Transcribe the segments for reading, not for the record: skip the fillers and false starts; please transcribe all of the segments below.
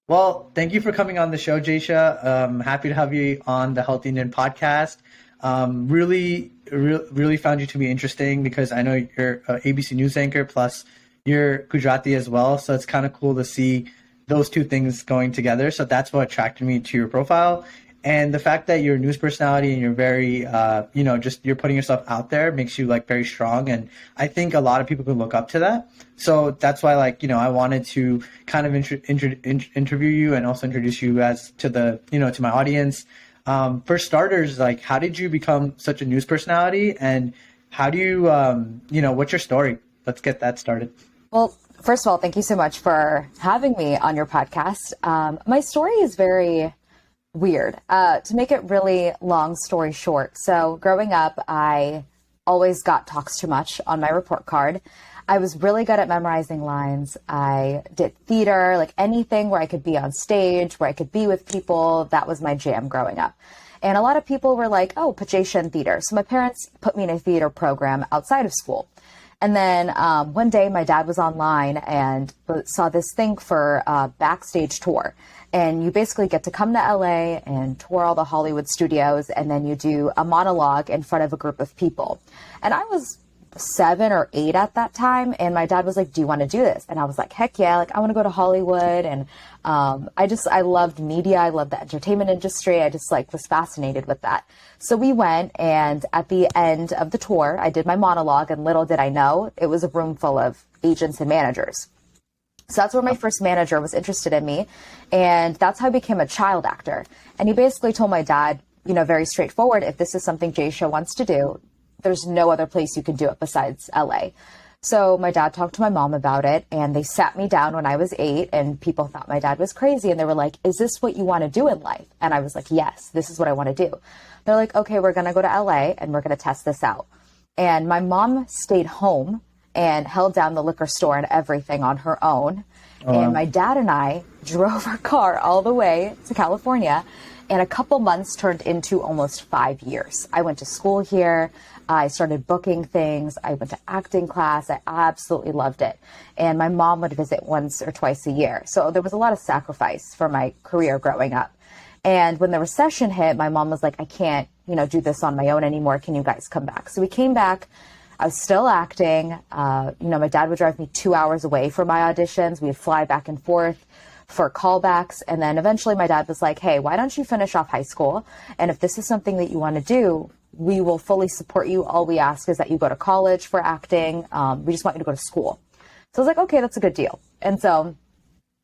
Well, thank you for coming on the show, Jaysha. Happy to have you on the Healthy Indian podcast. Really found you to be interesting because I know you're an ABC News anchor, plus you're Gujarati as well. So it's kind of cool to see those two things going together. So that's what attracted me to your profile. And the fact that you're a news personality and you're very, just you're putting yourself out there makes you like very strong. And I think a lot of people can look up to that. So that's why, I wanted to kind of interview you and also introduce you as to the, to my audience. For starters, like, how did you become such a news personality, and how do you, what's your story? Let's get that started. Well, first of all, thank you so much for having me on your podcast. My story is very weird. To make it really long story short. So growing up, I always got talks too much on my report card. I was really good at memorizing lines. I did theater, like anything where I could be on stage, where I could be with people. That was my jam growing up. And a lot of people were like, oh, put Jaysha in theater. So my parents put me in a theater program outside of school. And then one day my dad was online and saw this thing for a backstage tour. And you basically get to come to LA and tour all the Hollywood studios, and then you do a monologue in front of a group of people. And I was 7 or 8 at that time, and my dad was like, do you want to do this? And I was like, heck yeah, like I want to go to Hollywood. And I loved media. I loved the entertainment industry. I just was fascinated with that. So we went, and at the end of the tour, I did my monologue, and little did I know, it was a room full of agents and managers. So that's where my first manager was interested in me. And that's how I became a child actor. And he basically told my dad, very straightforward, if this is something Jaysha wants to do, there's no other place you can do it besides LA. So my dad talked to my mom about it, and they sat me down when I was 8, and people thought my dad was crazy. And they were like, is this what you want to do in life? And I was like, yes, this is what I want to do. They're like, okay, we're going to go to LA and we're going to test this out. And my mom stayed home and held down the liquor store and everything on her own. Oh, and my dad and I drove our car all the way to California, and a couple months turned into almost 5 years. I went to school here. I started booking things. I went to acting class. I absolutely loved it. And my mom would visit once or twice a year. So there was a lot of sacrifice for my career growing up. And when the recession hit, my mom was like, I can't, do this on my own anymore. Can you guys come back? So we came back. I was still acting. My dad would drive me 2 hours away for my auditions. We'd fly back and forth for callbacks. And then eventually my dad was like, hey, why don't you finish off high school? And if this is something that you want to do, we will fully support you. All we ask is that you go to college for acting. We just want you to go to school. So I was like, okay, that's a good deal. And so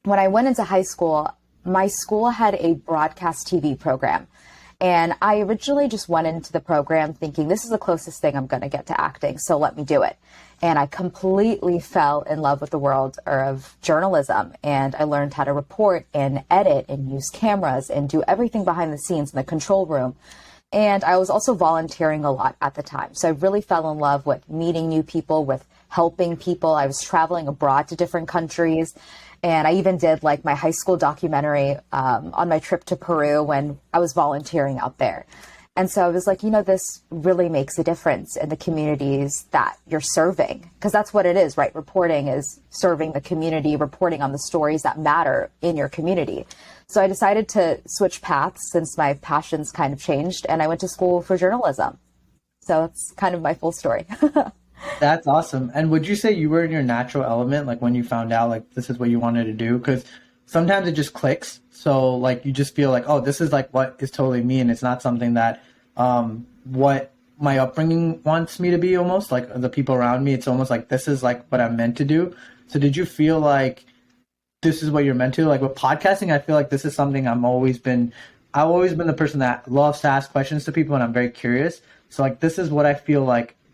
when I went into high school, my school had a broadcast TV program. And I originally just went into the program thinking this is the closest thing I'm going to get to acting, so let me do it. And I completely fell in love with the world of journalism. And I learned how to report and edit and use cameras and do everything behind the scenes in the control room. And I was also volunteering a lot at the time. So I really fell in love with meeting new people, with helping people. I was traveling abroad to different countries. And I even did my high school documentary on my trip to Peru when I was volunteering out there. And so I was like, this really makes a difference in the communities that you're serving, because that's what it is, right? Reporting is serving the community, reporting on the stories that matter in your community. So I decided to switch paths since my passions kind of changed, and I went to school for journalism. So that's kind of my full story. That's awesome. And would you say you were in your natural element, when you found out, this is what you wanted to do? Because sometimes it just clicks. So, you just feel oh, this is, what is totally me, and it's not something that what my upbringing wants me to be almost, the people around me. It's almost this is, what I'm meant to do. So did you feel this is what you're meant to? With podcasting, I feel this is something I've always been the person that loves to ask questions to people, and I'm very curious. So, this is what I feel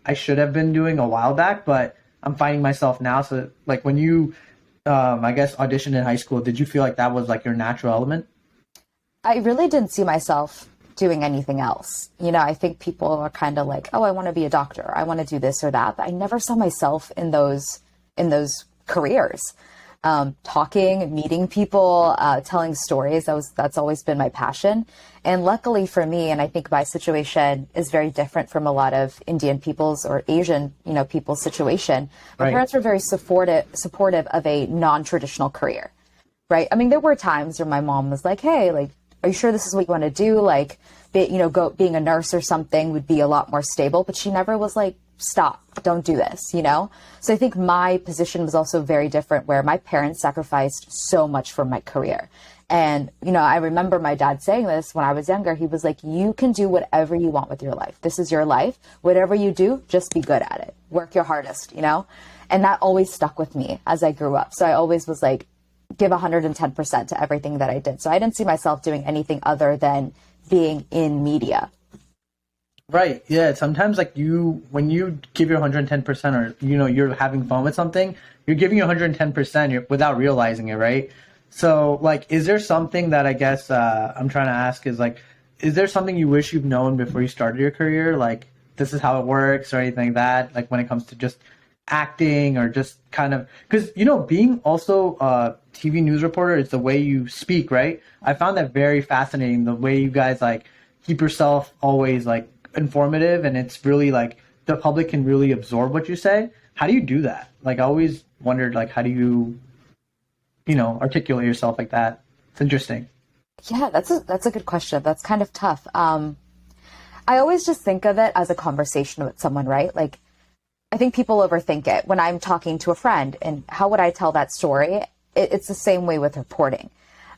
I should have been doing a while back, but I'm finding myself now. So when you, I guess, auditioned in high school, did you feel that was your natural element? I really didn't see myself doing anything else. I think people are kind of oh, I want to be a doctor. I want to do this or that. But I never saw myself in those careers. Talking, meeting people, telling stories. That's always been my passion. And luckily for me, and I think my situation is very different from a lot of Indian people's or Asian, people's situation. My parents were very supportive of a non-traditional career, right? I mean, there were times where my mom was like, hey, like, are you sure this is what you want to do? Like, being a nurse or something would be a lot more stable. But she never was like, stop, don't do this, So I think my position was also very different, where my parents sacrificed so much for my career. And, I remember my dad saying this when I was younger. He was like, you can do whatever you want with your life. This is your life. Whatever you do, just be good at it. Work your hardest, And that always stuck with me as I grew up. So I always was like, give 110% to everything that I did. So I didn't see myself doing anything other than being in media. Right. Yeah. Sometimes when you give your 110% or, you're having fun with something, you're giving your 110% without realizing it. Right. So is there something that I guess I'm trying to ask is there something you wish you've known before you started your career? Like this is how it works or anything like that? Like when it comes to just acting or just kind of, because, being also a TV news reporter is the way you speak. Right. I found that very fascinating, the way you guys keep yourself always informative, and it's really the public can really absorb what you say. How do you do that? I always wondered how do you articulate yourself like that? It's interesting. Yeah, that's a good question. That's kind of tough. I always just think of it as a conversation with someone, right? I think people overthink it when I'm talking to a friend, and how would I tell that story? It's the same way with reporting.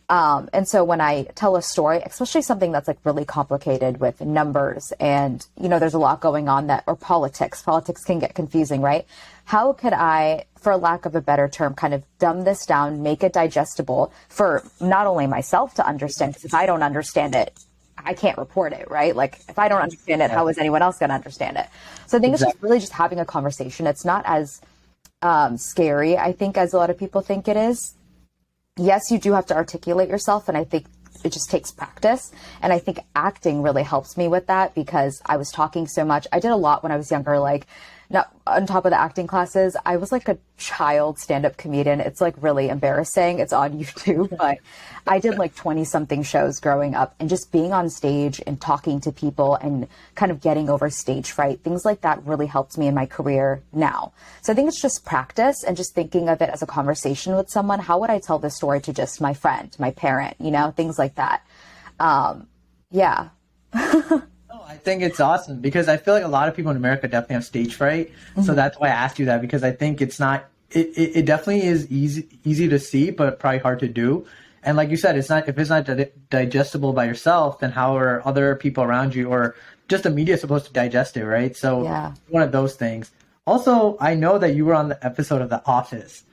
And so when I tell a story, especially something that's really complicated with numbers and, there's a lot going on or politics can get confusing, right? How could I, for lack of a better term, kind of dumb this down, make it digestible for not only myself to understand, because if I don't understand it, I can't report it, right? If I don't understand it, how is anyone else going to understand it? So I think it's just really just having a conversation. It's not as scary, I think, as a lot of people think it is. Yes, you do have to articulate yourself, and I think it just takes practice. And I think acting really helps me with that, because I was talking so much. I did a lot when I was younger, not on top of the acting classes. I was a child stand-up comedian. It's really embarrassing. It's on YouTube, but I did 20 something shows growing up, and just being on stage and talking to people and kind of getting over stage fright, things like that really helped me in my career now. So I think it's just practice and just thinking of it as a conversation with someone. How would I tell this story to just my friend, my parent, things like that. Yeah. I think it's awesome, because I feel a lot of people in America definitely have stage fright. Mm-hmm. So that's why I asked you that, because I think it's not, it definitely is easy to see, but probably hard to do. And like you said, if it's not digestible by yourself, then how are other people around you or just the media supposed to digest it, right? So yeah. One of those things. Also, I know that you were on the episode of The Office.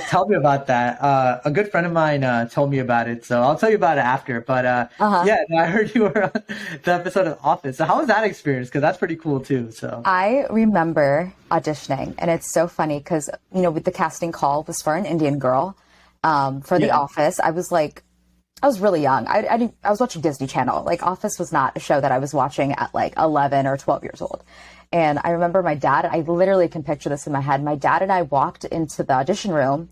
Tell me about that. A good friend of mine told me about it, so I'll tell you about it after. But yeah, I heard you were on the episode of Office. So how was that experience? Because that's pretty cool too. So I remember auditioning, and it's so funny because with the casting call was for an Indian girl for The Office. I was really young. I was watching Disney Channel. Office was not a show that I was watching at 11 or 12 years old. And I remember my dad, I literally can picture this in my head. My dad and I walked into the audition room,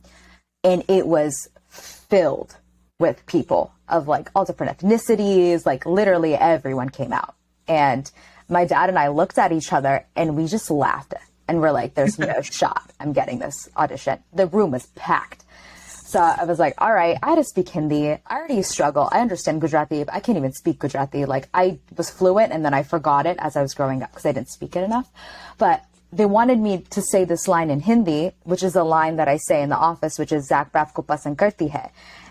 and it was filled with people of all different ethnicities. Literally everyone came out. And my dad and I looked at each other, and we just laughed. And we're like, there's no shot I'm getting this audition. The room was packed. So I was like, all right, I had to speak Hindi. I already struggle. I understand Gujarati, but I can't even speak Gujarati. I was fluent, and then I forgot it as I was growing up because I didn't speak it enough. But they wanted me to say this line in Hindi, which is a line that I say in The Office, which is "Zach Braff ko pasand karti hai."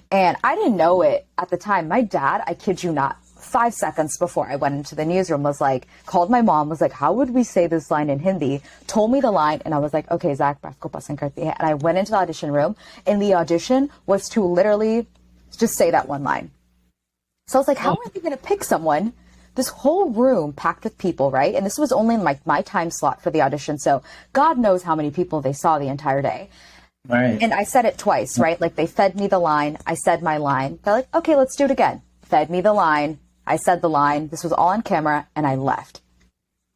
And I didn't know it at the time. My dad, I kid you not, 5 seconds before I went into the newsroom called my mom, was like, how would we say this line in Hindi? Told me the line, and I was like, okay, Zach Braff ko pasand karti hai. And I went into the audition room, and the audition was to literally just say that one line. So I was like, how are they going to pick someone? This whole room packed with people, right? And this was only in my time slot for the audition. So God knows how many people they saw the entire day. Right. And I said it twice, right? They fed me the line. I said my line. They're like, okay, let's do it again. Fed me the line. I said the line. This was all on camera, and I left,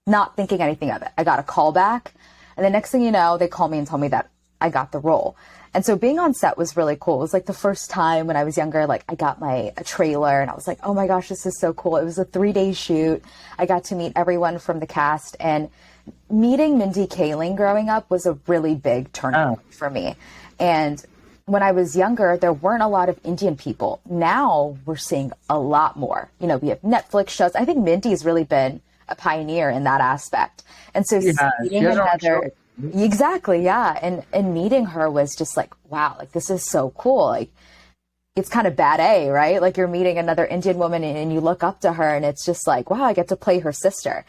not thinking anything of it. I got a call back, and the next thing you know, they call me and tell me that I got the role. And so being on set was really cool. It was like the first time when I was younger, like I got a trailer and I was like, oh my gosh, this is so cool. It was a 3-day shoot. I got to meet everyone from the cast, and meeting Mindy Kaling growing up was a really big turning point for me. And when I was younger, there weren't a lot of Indian people. Now we're seeing a lot more. You know, we have Netflix shows. I think Mindy's really been a pioneer in that aspect. And so meeting another, exactly, yeah. And meeting her was just like, wow, like this is so cool. Like it's kind of bad A, right? Like you're meeting another Indian woman and you look up to her and it's just like, wow, I get to play her sister.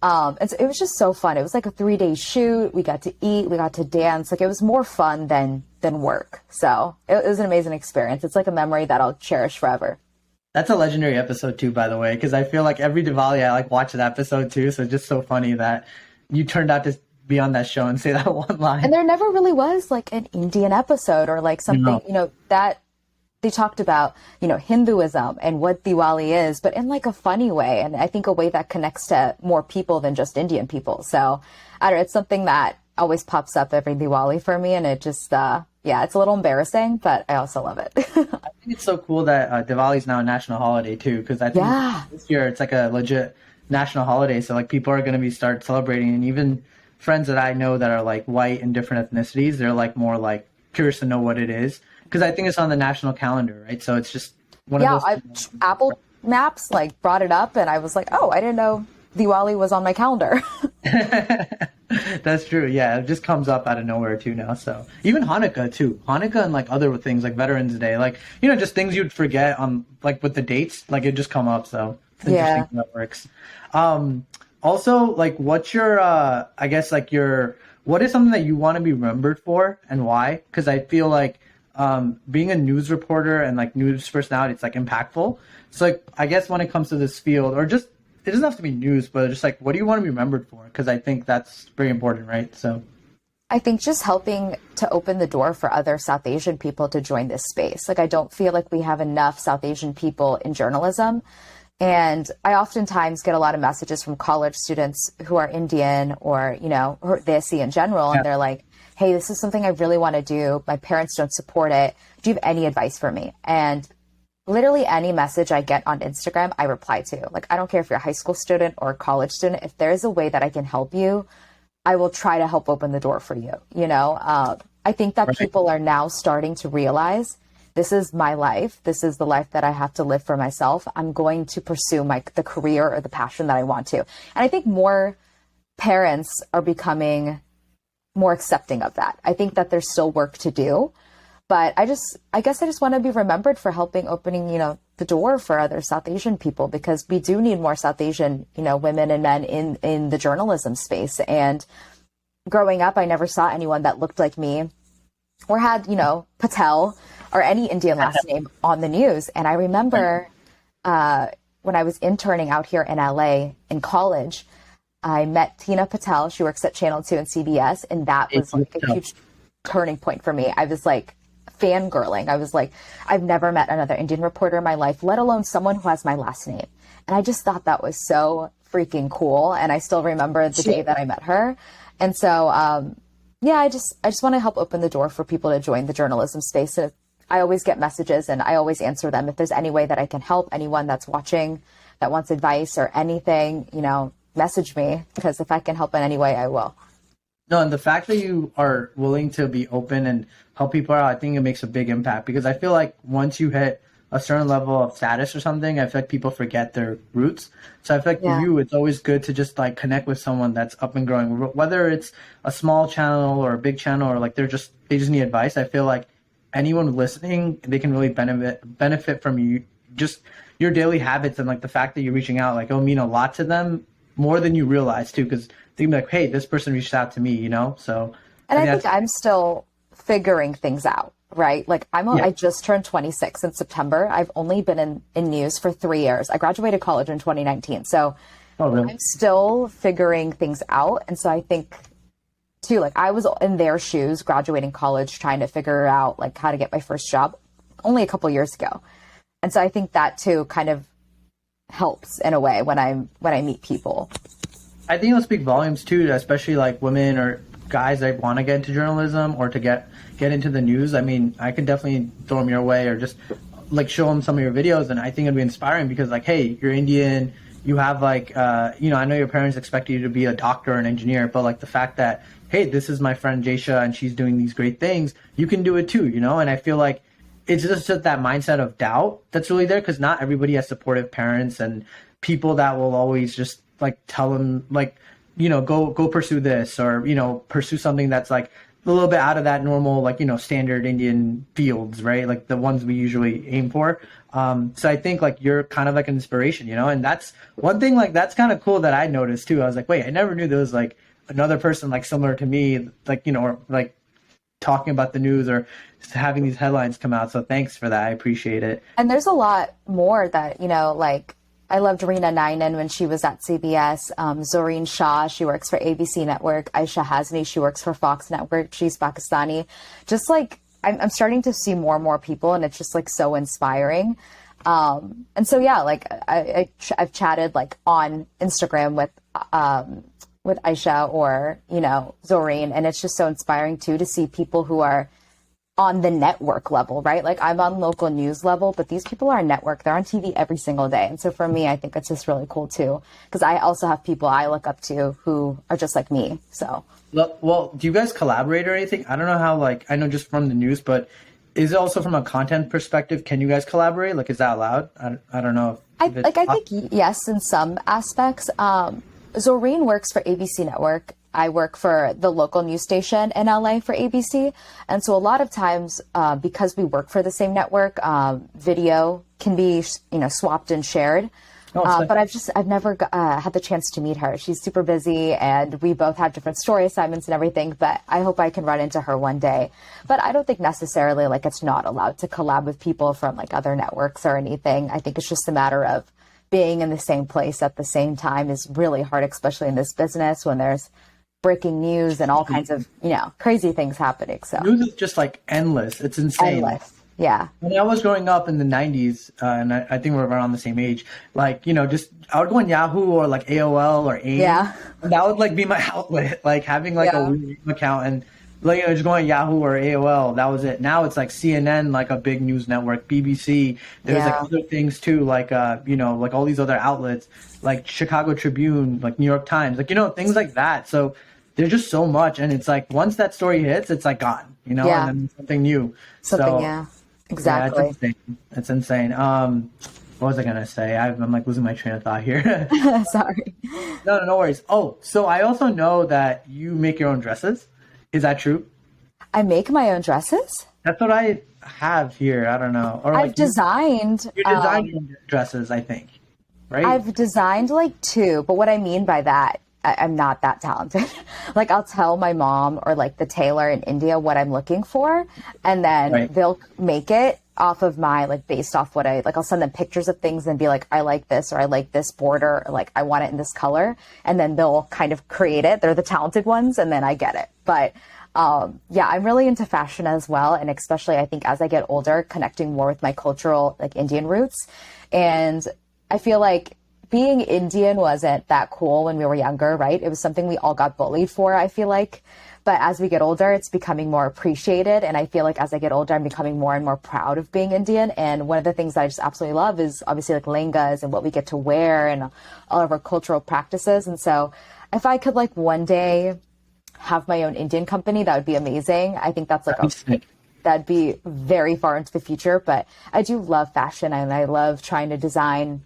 And so it was just so fun. It was like a 3-day shoot. We got to eat, we got to dance. Like it was more fun than work. So it was an amazing experience. It's like a memory that I'll cherish forever. That's a legendary episode too, by the way, because I feel like every Diwali I like watch that episode too. So it's just so funny that you turned out to be on that show and say that one line. And there never really was like an Indian episode or like something, you know, that they talked about, you know, Hinduism and what Diwali is, but in like a funny way. And I think a way that connects to more people than just Indian people. So I don't know, it's something that always pops up every Diwali for me. And it just, yeah, it's a little embarrassing, but I also love it. I think it's so cool that Diwali is now a national holiday too, because I think this year it's like a legit national holiday. So like people are going to start celebrating, and even friends that I know that are like white and different ethnicities, they're like more like curious to know what it is. Because I think it's on the national calendar, right? So it's just one of those. Apple Maps like brought it up, and I was like, oh, I didn't know Diwali was on my calendar. That's true. Yeah, it just comes up out of nowhere too now. So even Hanukkah too. Hanukkah and like other things like Veterans Day, like, you know, just things you'd forget on like with the dates, like it just come up. So it's interesting how that works. Also, like, what's your, I guess like what is something that you want to be remembered for and why? Because I feel like being a news reporter and like news personality, it's like impactful. So like, I guess when it comes to this field, or just, it doesn't have to be news, but just like, what do you want to be remembered for? Because I think that's very important, right? So I think just helping to open the door for other South Asian people to join this space. Like, I don't feel like we have enough South Asian people in journalism. And I oftentimes get a lot of messages from college students who are Indian or, you know, or Desi in general. And they're like, hey, this is something I really want to do. My parents don't support it. Do you have any advice for me? And literally any message I get on Instagram, I reply to. Like, I don't care if you're a high school student or a college student. If there is a way that I can help you, I will try to help open the door for you. You know, I think that people are now starting to realize this is my life. This is the life that I have to live for myself. I'm going to pursue the career or the passion that I want to. And I think more parents are becoming more accepting of that. I think that there's still work to do, but I guess I just want to be remembered for opening, you know, the door for other South Asian people, because we do need more South Asian, you know, women and men in the journalism space. And growing up, I never saw anyone that looked like me or had, you know, Patel or any Indian last name on the news. And I remember when I was interning out here in LA in college, I met Tina Patel. She works at Channel 2 and CBS. And that was like a huge turning point for me. I was like fangirling. I was like, I've never met another Indian reporter in my life, let alone someone who has my last name. And I just thought that was so freaking cool. And I still remember the day that I met her. And so, yeah, I just want to help open the door for people to join the journalism space. And I always get messages and I always answer them. If there's any way that I can help anyone that's watching that wants advice or anything, you know, message me, because if I can help in any way, I will. No, and the fact that you are willing to be open and help people out, I think it makes a big impact, because I feel like once you hit a certain level of status or something, I feel like people forget their roots. So I feel like for you, it's always good to just like connect with someone that's up and growing, whether it's a small channel or a big channel, or like they just need advice. I feel like anyone listening, they can really benefit from you, just your daily habits, and like the fact that you're reaching out, like it'll mean a lot to them, more than you realize too, because they can be like, hey, this person reached out to me, you know? So and I think I'm still figuring things out, right? Like I just turned 26 in September. I've only been in news for 3 years. I graduated college in 2019. So I'm still figuring things out. And so I think too, like I was in their shoes graduating college, trying to figure out like how to get my first job only a couple years ago. And so I think that too kind of helps in a way when I meet people. I think it'll speak volumes too, especially like women, or guys that want to get into journalism or to get into the news, I mean, I could definitely throw them your way or just like show them some of your videos, and I think it'd be inspiring because like, hey, you're Indian, you have like you know, I know your parents expect you to be a doctor or an engineer, but like the fact that, hey, this is my friend Jaysha and she's doing these great things, you can do it too, you know. And I feel like it's just that mindset of doubt that's really there, because not everybody has supportive parents and people that will always just like tell them like, you know, go pursue this, or, you know, pursue something that's like a little bit out of that normal, like, you know, standard Indian fields, right? Like the ones we usually aim for. So I think like you're kind of like an inspiration, you know, and that's one thing like that's kind of cool that I noticed too. I was like, wait, I never knew there was like another person like similar to me, like, you know, or like talking about the news or having these headlines come out. So thanks for that. I appreciate it. And there's a lot more that, you know, like I loved Reena Nayanan when she was at CBS. Zoreen Shah, she works for ABC Network. Aisha Hasni, she works for Fox Network. She's Pakistani. Just like I'm starting to see more and more people, and it's just like so inspiring. And so yeah, like I've chatted like on Instagram with Aisha or, you know, Zoreen, and it's just so inspiring too to see people who are on the network level, right? Like I'm on local news level, but these people are on network. They're on TV every single day. And so for me, I think it's just really cool too, because I also have people I look up to who are just like me. So, well, do you guys collaborate or anything? I don't know how, like, I know just from the news, but is it also from a content perspective? Can you guys collaborate? Like, is that allowed? I don't know. I think yes, in some aspects. Zoreen works for ABC Network. I work for the local news station in LA for ABC. And so a lot of times, because we work for the same network, video can be, you know, swapped and shared. But I've never had the chance to meet her. She's super busy and we both have different story assignments and everything, but I hope I can run into her one day. But I don't think necessarily like it's not allowed to collab with people from like other networks or anything. I think it's just a matter of being in the same place at the same time is really hard, especially in this business when there's breaking news and all kinds of, you know, crazy things happening. So news is just like endless. It's insane. Endless. Yeah. When I was growing up in the 90s, and I think we're around the same age, like, you know, just I would go on Yahoo or like AOL or AIM. Yeah. And that would like be my outlet, like having like a weird account and like, you know, just going on Yahoo or AOL. That was it. Now it's like CNN, like a big news network, BBC. There's like other things too, like, you know, like all these other outlets, like Chicago Tribune, like New York Times, like, you know, things like that. So there's just so much. And it's like once that story hits, it's like gone, you know, and then something new. Exactly. Yeah, it's insane. What was I gonna say? I'm like losing my train of thought here. Sorry. No worries. Oh, so I also know that you make your own dresses. Is that true? I make my own dresses? That's what I have here. I don't know. Or like I've designed. You design your own dresses, I think. Right? I've designed like 2, but what I mean by that, I'm not that talented. Like I'll tell my mom or like the tailor in India what I'm looking for, and then they'll make it off of my, like based off what I'll send them pictures of things and be like, I like this, or I like this border, or like I want it in this color. And then they'll kind of create it. They're the talented ones. And then I get it. But yeah, I'm really into fashion as well. And especially I think as I get older, connecting more with my cultural, like Indian roots. And I feel like being Indian wasn't that cool when we were younger, right? It was something we all got bullied for, I feel like. But as we get older, it's becoming more appreciated. And I feel like as I get older, I'm becoming more and more proud of being Indian. And one of the things that I just absolutely love is obviously like lehengas and what we get to wear and all of our cultural practices. And so if I could like one day have my own Indian company, that would be amazing. I think that's like that'd be very far into the future. But I do love fashion and I love trying to design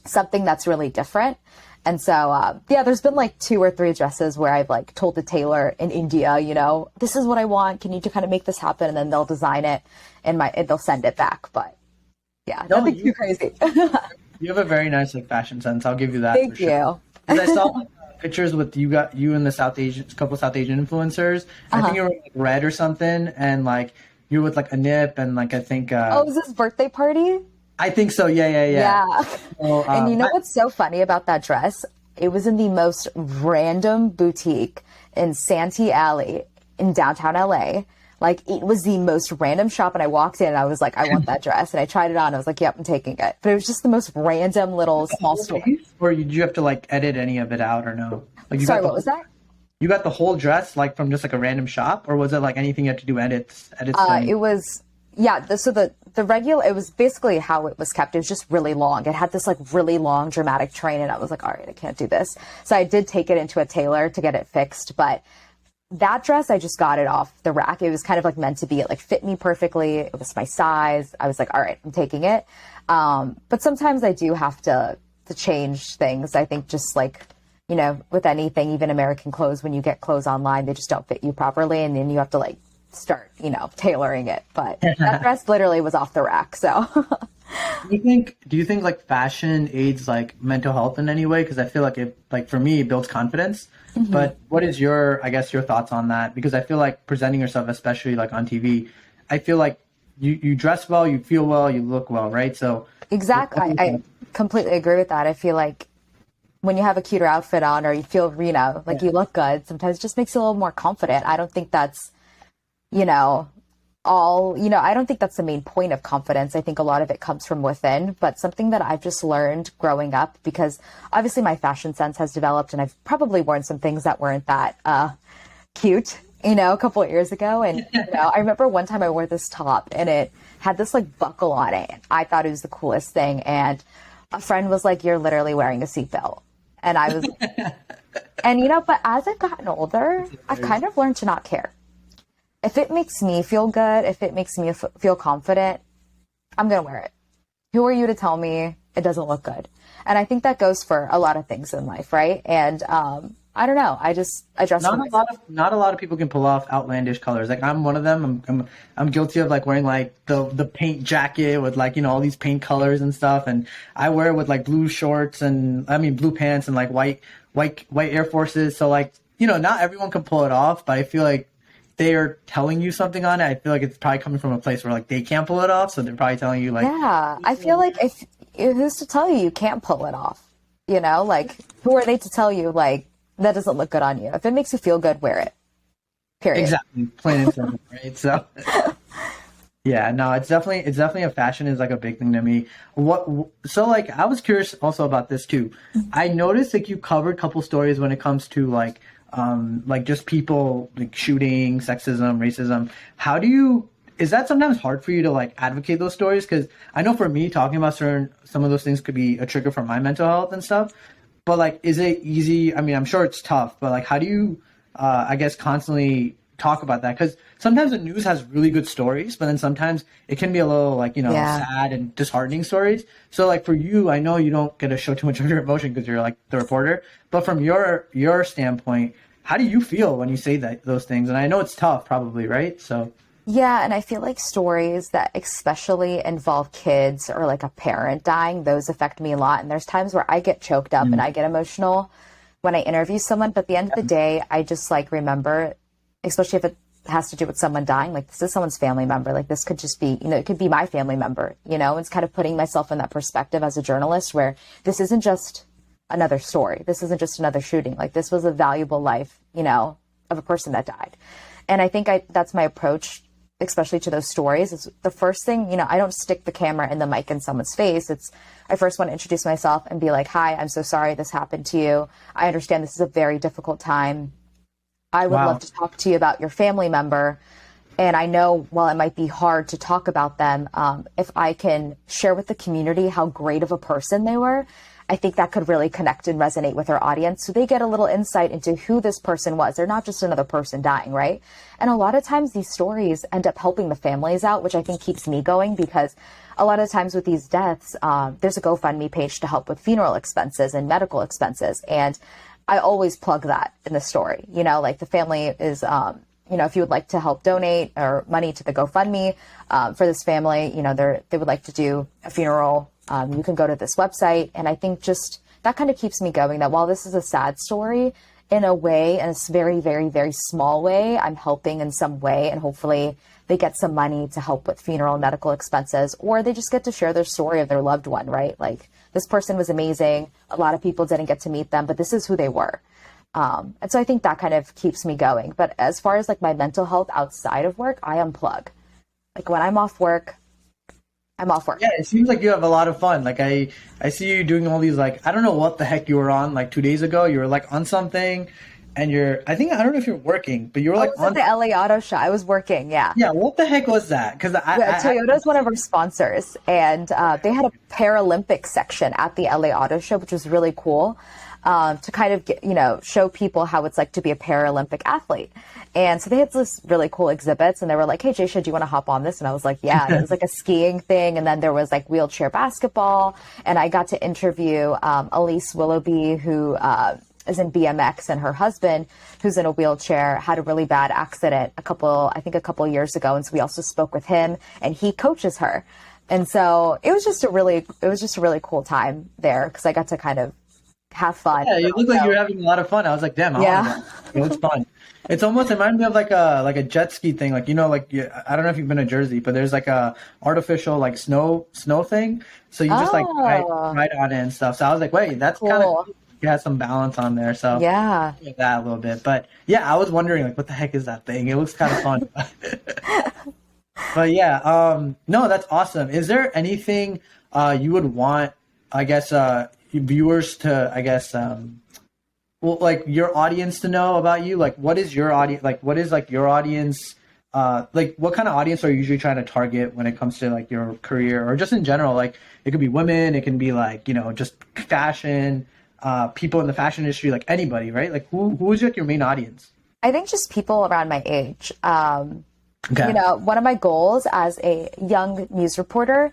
something that's really different. And so, yeah, there's been like 2 or 3 dresses where I've like told the tailor in India, you know, this is what I want. Can you kind of make this happen? And then they'll design it and they'll send it back. But yeah, nothing too crazy. You have a very nice like fashion sense. I'll give you that. Thank you. I saw like, pictures with you and the couple South Asian influencers. I think you were like red or something. And like you're with like a nip and like, I think. Oh, is this birthday party? I think so. Yeah. So, and you know what's so funny about that dress? It was in the most random boutique in Santee Alley in downtown LA. Like it was the most random shop. And I walked in and I was like, I want that dress. And I tried it on. I was like, yep, I'm taking it. But it was just the most random little small store. Or did you have to like edit any of it out or no? Like, Sorry, what was that? you got the whole dress like from just like a random shop, or was it like anything you had to do edits It and was, yeah. The regular, it was basically how it was kept. It was just really long. It had this like really long dramatic train, and I was like, all right, I can't do this. So I did take it into a tailor to get it fixed, but that dress, I just got it off the rack. It was kind of like meant to be. It like fit me perfectly. It was my size. I was like, all right, I'm taking it. But sometimes I do have to change things. I think just like, you know, with anything, even American clothes, when you get clothes online, they just don't fit you properly. And then you have to like start, you know, tailoring it. But that dress literally was off the rack. So do you think like fashion aids like mental health in any way? Because I feel like it, like for me, it builds confidence. But what is your, I guess, your thoughts on that? Because I feel like presenting yourself, especially like on TV, I feel like you dress well, you feel well, you look well, right? So exactly. I completely agree with that. I feel like when you have a cuter outfit on or you feel, you know, like you look good, sometimes it just makes you a little more confident. I don't think that's, you know, I don't think that's the main point of confidence. I think a lot of it comes from within, but something that I've just learned growing up, because obviously my fashion sense has developed and I've probably worn some things that weren't that cute, you know, a couple of years ago. And, you know, I remember one time I wore this top and it had this like buckle on it. I thought it was the coolest thing. And a friend was like, you're literally wearing a seatbelt. And I was, and you know, but as I've gotten older, I've kind of learned to not care. If it makes me feel good, if it makes me feel confident, I'm going to wear it. Who are you to tell me it doesn't look good? And I think that goes for a lot of things in life, right? And I don't know. I dress for myself. Not a lot of people can pull off outlandish colors. Like I'm one of them. I'm guilty of like wearing like the paint jacket with like, you know, all these paint colors and stuff. And I wear it with like blue shorts and blue pants and like white Air Forces. So like, you know, not everyone can pull it off, but I feel like they are telling you something on it. I feel like it's probably coming from a place where like they can't pull it off, so they're probably telling you like, Yeah, I feel like if who's to tell you can't pull it off? You know, like who are they to tell you like that doesn't look good on you? If it makes you feel good, wear it. Period. exactly, plain and simple, right? So yeah, no, it's definitely a fashion is like a big thing to me. So like I was curious also about this too. I noticed like you covered a couple stories when it comes to like just people like shooting, sexism, racism. How do you is that sometimes hard for you to like advocate those stories? Because I know for me talking about some of those things could be a trigger for my mental health and stuff. But like, is it easy? I mean, I'm sure it's tough, but like, how do you, I guess, constantly talk about that? Because sometimes the news has really good stories, but then sometimes it can be a little like, you know, Yeah. sad and disheartening stories. So like for you, I know you don't get to show too much of your emotion because you're like the reporter, but from your standpoint, how do you feel when you say those things? And I know it's tough, probably, right? So. Yeah, and I feel like stories that especially involve kids or like a parent dying, those affect me a lot. And there's times where I get choked up and I get emotional when I interview someone. But at the end of the day, I just like remember, especially if it has to do with someone dying, like this is someone's family member. Like this could just be, you know, it could be my family member, you know, it's kind of putting myself in that perspective as a journalist where this isn't just another story. This isn't just another shooting. Like this was a valuable life, you know, of a person that died. And I think that's my approach, especially to those stories. Is the first thing, you know, I don't stick the camera and the mic in someone's face. I first want to introduce myself and be like, hi, I'm so sorry this happened to you. I understand this is a very difficult time. I would love to talk to you about your family member. And I know while it might be hard to talk about them, if I can share with the community how great of a person they were, I think that could really connect and resonate with our audience. So they get a little insight into who this person was. They're not just another person dying, right? And a lot of times these stories end up helping the families out, which I think keeps me going because a lot of times with these deaths, there's a GoFundMe page to help with funeral expenses and medical expenses. And I always plug that in the story. You know, like the family is, you know, if you would like to help donate or money to the GoFundMe for this family, you know, they would like to do a funeral. You can go to this website. And I think just that kind of keeps me going, that while this is a sad story, in a way, in a very, very, very small way, I'm helping in some way. And hopefully they get some money to help with funeral and medical expenses, or they just get to share their story of their loved one, right? Like this person was amazing. A lot of people didn't get to meet them, but this is who they were. And so I think that kind of keeps me going. But as far as like my mental health outside of work, I unplug. Like when I'm off work, I'm off work. Yeah, it seems like you have a lot of fun. Like I see you doing all these like I don't know what the heck you were on like 2 days ago. You were like on something, and I think, I don't know if you're working, but you were I like was at on, the LA Auto Show. I was working, yeah. yeah, what the heck was that? Because Toyota's one of our sponsors, and they had a Paralympic section at the LA Auto Show, which was really cool, to kind of get, show people how it's like to be a Paralympic athlete. And so they had this really cool exhibits, and they were like, "Hey, Jaysha, do you want to hop on this?" And I was like, "Yeah." And it was like a skiing thing, and then there was like wheelchair basketball, and I got to interview Elise Willoughby, who is in BMX, and her husband, who's in a wheelchair, had a really bad accident a couple years ago. And so we also spoke with him, and he coaches her. And so it was just a really cool time there, because I got to kind of have fun. Yeah, you look like you were having a lot of fun. I was like, damn, I want to go. It looks fun. It's almost reminded me of like a jet ski thing. Like, I don't know if you've been to Jersey, but there's like a artificial like snow thing. So you just like ride on it and stuff. So I was like, wait, that's cool. kind of, you had some balance on there. So yeah, that a little bit. But yeah, I was wondering like, what the heck is that thing? It looks kind of fun. But yeah, no, that's awesome. Is there anything you would want, I guess, viewers to, I guess, well, like your audience to know about you? Like, what is your audience? Like, what is like your audience? Like, what kind of audience are you usually trying to target when it comes to like your career, or just in general? Like, it could be women, it can be like, just fashion, people in the fashion industry, like anybody, right? Like, who is like your main audience? I think just people around my age. Okay. One of my goals as a young news reporter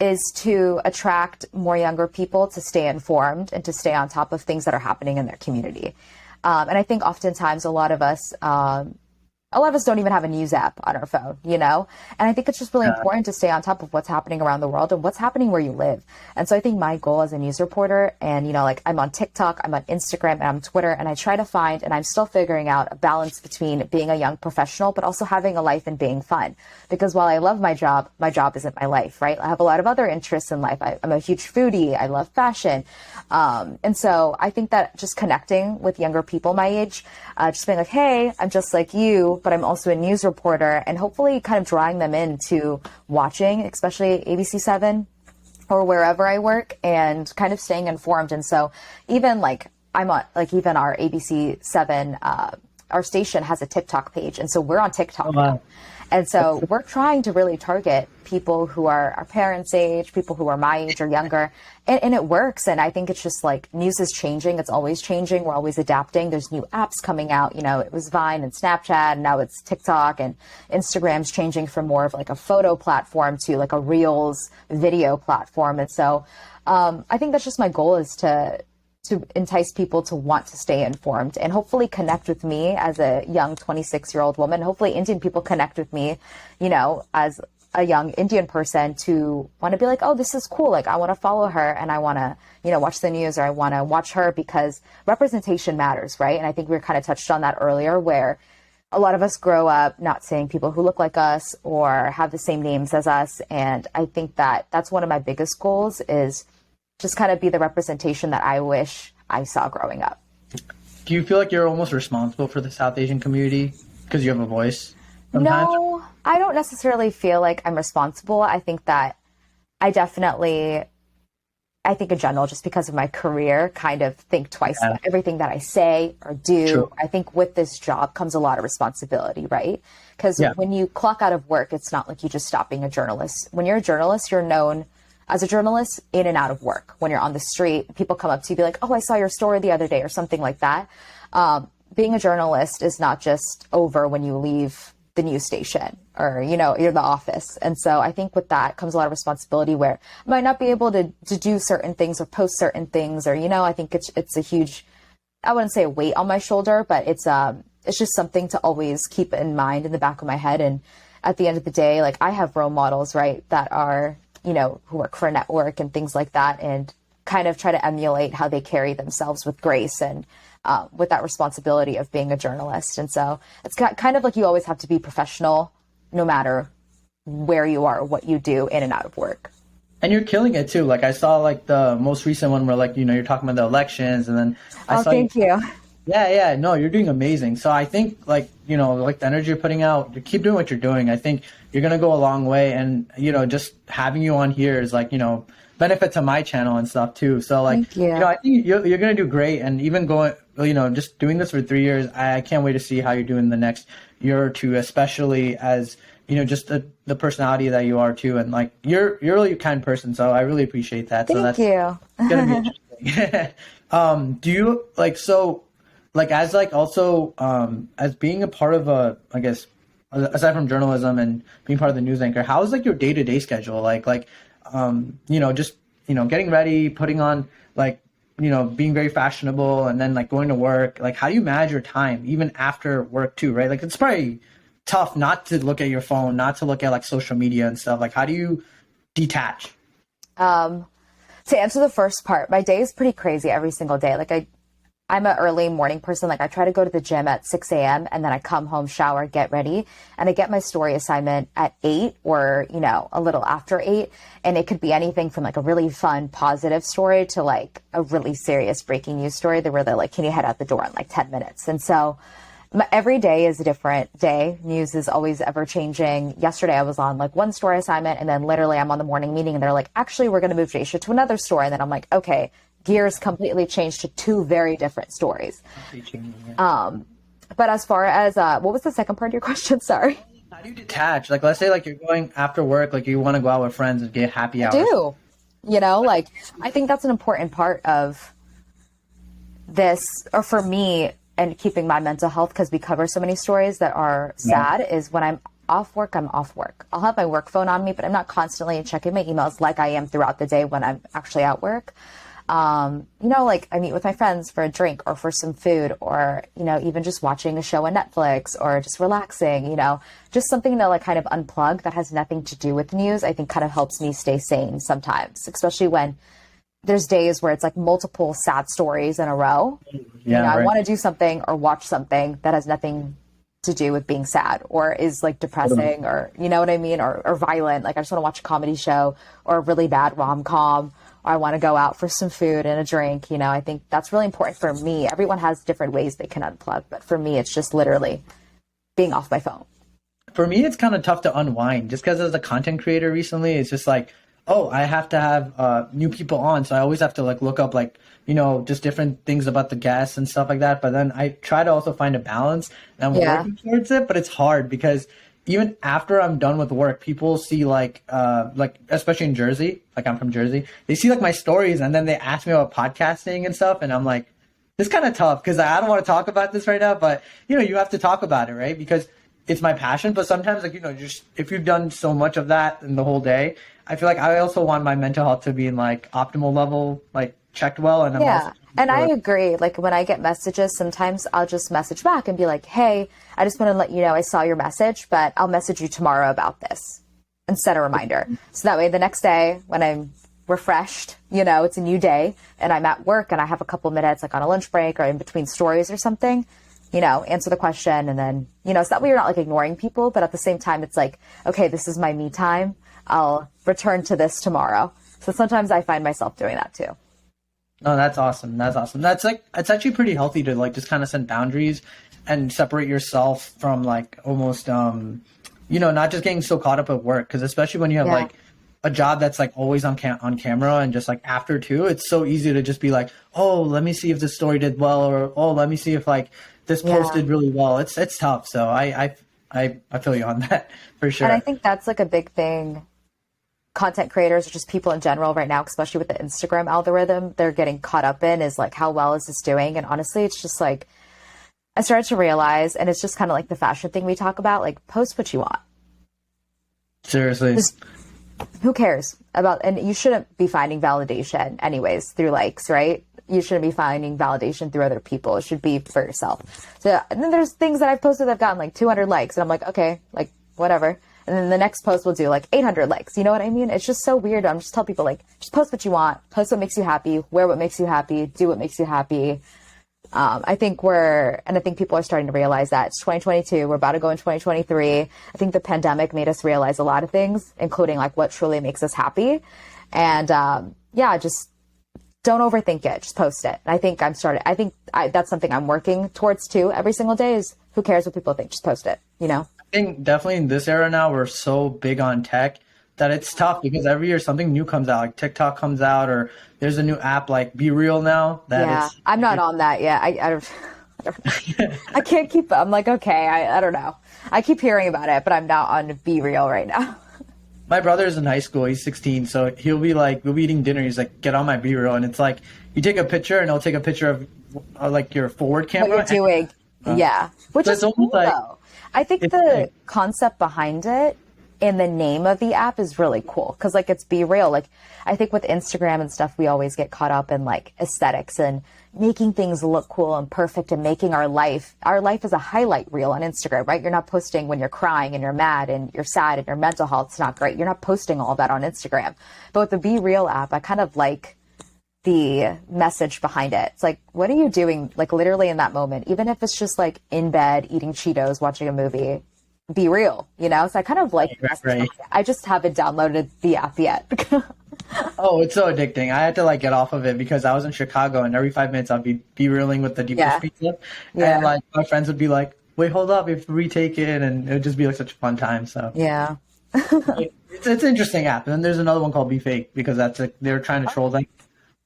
is to attract more younger people to stay informed and to stay on top of things that are happening in their community. And I think oftentimes a lot of us don't even have a news app on our phone, And I think it's just really important to stay on top of what's happening around the world and what's happening where you live. And so I think my goal as a news reporter, and, like I'm on TikTok, I'm on Instagram, and I'm on Twitter, and I try to find, and I'm still figuring out, a balance between being a young professional, but also having a life and being fun. Because while I love my job isn't my life, right? I have a lot of other interests in life. I'm a huge foodie. I love fashion. And so I think that just connecting with younger people my age, just being like, hey, I'm just like you, but I'm also a news reporter, and hopefully kind of drawing them into watching, especially ABC7 or wherever I work, and kind of staying informed. And so even like I'm on, like even our ABC7, our station has a TikTok page. And so we're on TikTok now. And so we're trying to really target people who are our parents' age, people who are my age or younger, and it works. And I think it's just like news is changing. It's always changing. We're always adapting. There's new apps coming out. It was Vine and Snapchat, and now it's TikTok, and Instagram's changing from more of like a photo platform to like a Reels video platform. And so I think that's just my goal, is to entice people to want to stay informed and hopefully connect with me as a young 26-year-old woman. Hopefully Indian people connect with me, as a young Indian person, to want to be like, oh, this is cool. Like, I want to follow her, and I want to, watch the news, or I want to watch her, because representation matters, right? And I think we kind of touched on that earlier, where a lot of us grow up not seeing people who look like us or have the same names as us. And I think that that's one of my biggest goals, is just kind of be the representation that I wish I saw growing up. Do you feel like you're almost responsible for the South Asian community because you have a voice sometimes? No, I don't necessarily feel like I'm responsible. I think that I think in general, just because of my career, kind of think twice about everything that I say or do. True. I think with this job comes a lot of responsibility, right? Because when you clock out of work, it's not like you just stop being a journalist. When you're a journalist, you're known as a journalist in and out of work. When you're on the street, people come up to you, be like, oh, I saw your story the other day, or something like that. Being a journalist is not just over when you leave the news station, or, you're the office. And so I think with that comes a lot of responsibility, where I might not be able to do certain things or post certain things, or, I think it's a huge, I wouldn't say a weight on my shoulder, but it's just something to always keep in mind in the back of my head. And at the end of the day, like, I have role models, right, that are, who work for a network and things like that, and kind of try to emulate how they carry themselves with grace and with that responsibility of being a journalist. And so it's kind of like you always have to be professional, no matter where you are or what you do in and out of work. And you're killing it too. Like, I saw like the most recent one where like, you're talking about the elections, and then I saw thank you. Yeah. No, you're doing amazing. So I think like, like the energy you're putting out, you keep doing what you're doing. I think you're going to go a long way. And, just having you on here is like, benefit to my channel and stuff too. So like, Thank you. I think you're going to do great. And even just doing this for 3 years. I can't wait to see how you're doing the next year or two, especially as, just the personality that you are too. And like, you're really a kind person. So I really appreciate that. So Thank you. going to be interesting. Do you as also, as being a part of I guess, aside from journalism and being part of the news anchor, how is like your day-to-day schedule? Getting ready, putting on being very fashionable and then like going to work. Like, how do you manage your time even after work too, right? Like, it's probably tough not to look at your phone, not to look at like social media and stuff. Like, how do you detach? To answer the first part, my day is pretty crazy every single day. Like I'm an early morning person. Like I try to go to the gym at 6 a.m. and then I come home, shower, get ready, and I get my story assignment at 8 or, a little after 8. And it could be anything from like a really fun, positive story to like a really serious breaking news story where they're like, can you head out the door in like 10 minutes? And so every day is a different day. News is always ever changing. Yesterday I was on like one story assignment and then literally I'm on the morning meeting and they're like, actually, we're going to move Jaysha to another story. And then I'm like, okay, gears completely changed to two very different stories. But as far as, what was the second part of your question? Sorry. How do you detach? Like, let's say like you're going after work, like you want to go out with friends and get happy hours. I do. I think that's an important part of this, or for me, and keeping my mental health, because we cover so many stories that are sad, is when I'm off work, I'm off work. I'll have my work phone on me, but I'm not constantly checking my emails like I am throughout the day when I'm actually at work. Like I meet with my friends for a drink or for some food or, even just watching a show on Netflix or just relaxing, just something to like kind of unplug that has nothing to do with news. I think kind of helps me stay sane sometimes, especially when there's days where it's like multiple sad stories in a row. Yeah, I want to do something or watch something that has nothing to do with being sad or is like depressing or, you know what I mean? Or violent. Like I just want to watch a comedy show or a really bad rom-com, or I want to go out for some food and a drink. I think that's really important for me. Everyone has different ways they can unplug, but for me, it's just literally being off my phone. For me, it's kind of tough to unwind just because as a content creator recently, it's just like, oh, I have to have new people on. So I always have to like look up like, just different things about the guests and stuff like that. But then I try to also find a balance and I'm working towards it, but it's hard because even after I'm done with work, people see like especially in Jersey, like I'm from Jersey, they see like my stories and then they ask me about podcasting and stuff. And I'm like, it's kind of tough because I don't want to talk about this right now, but you have to talk about it, right? Because it's my passion. But sometimes like, just if you've done so much of that in the whole day, I feel like I also want my mental health to be in like optimal level, like checked well. And I agree. Like when I get messages, sometimes I'll just message back and be like, hey, I just want to let you know I saw your message, but I'll message you tomorrow about this and set a reminder. So that way the next day when I'm refreshed, it's a new day and I'm at work and I have a couple minutes like on a lunch break or in between stories or something, answer the question. And then, so that way you're not like ignoring people, but at the same time, it's like, okay, this is my me time. I'll return to this tomorrow. So sometimes I find myself doing that too. Oh, that's awesome. That's awesome. That's like, it's actually pretty healthy to like just kind of set boundaries and separate yourself from like almost, not just getting so caught up at work. Cause especially when you have like a job that's like always on camera and just like after too, it's so easy to just be like, oh, let me see if this story did well, or, oh, let me see if like this post did really well. It's tough. So I feel you on that for sure. And I think that's like a big thing. Content creators or just people in general right now, especially with the Instagram algorithm, they're getting caught up in is like, how well is this doing? And honestly, it's just like, I started to realize, and it's just kind of like the fashion thing we talk about, like post what you want. Seriously. Just, who cares about, and you shouldn't be finding validation anyways through likes, right? You shouldn't be finding validation through other people. It should be for yourself. So, and then there's things that I've posted that have gotten like 200 likes and I'm like, okay, like whatever. And then the next post will do like 800 likes. You know what I mean? It's just so weird. I'm just telling people like, just post what you want, post what makes you happy, wear what makes you happy, do what makes you happy. I think people are starting to realize that it's 2022. We're about to go in 2023. I think the pandemic made us realize a lot of things, including like what truly makes us happy. And just don't overthink it. Just post it. And I think that's something I'm working towards too every single day is who cares what people think? Just post it, I think definitely in this era now, we're so big on tech that it's tough because every year something new comes out, like TikTok comes out, or there's a new app like Be Real now. Yeah, I'm not on that yet. I don't, I can't keep, I'm like, okay, I don't know. I keep hearing about it, but I'm not on Be Real right now. My brother's in high school. He's 16, so he'll be like, we'll be eating dinner. He's like, get on my Be Real, and it's like you take a picture, and it'll take a picture of like your forward camera. What you're doing, yeah, which is cool though. I think the concept behind it and the name of the app is really cool because like it's Be Real. Like I think with Instagram and stuff, we always get caught up in like aesthetics and making things look cool and perfect and making our life is a highlight reel on Instagram, right? You're not posting when you're crying and you're mad and you're sad and your mental health's not great. You're not posting all that on Instagram. But with the Be Real app, I kind of like the message behind it. It's like, what are you doing like literally in that moment? Even if it's just like in bed, eating Cheetos, watching a movie, be real, you know? So I kind of like, right. I just haven't downloaded the app yet. Oh, it's so addicting. I had to like get off of it because I was in Chicago and every 5 minutes I'd be reeling with the deep dish pizza. Yeah. And like my friends would be like, wait, hold up, we have to retake it, and it would just be like such a fun time. So yeah. it's an interesting app. And then there's another one called Be Fake because that's like they're trying to troll them.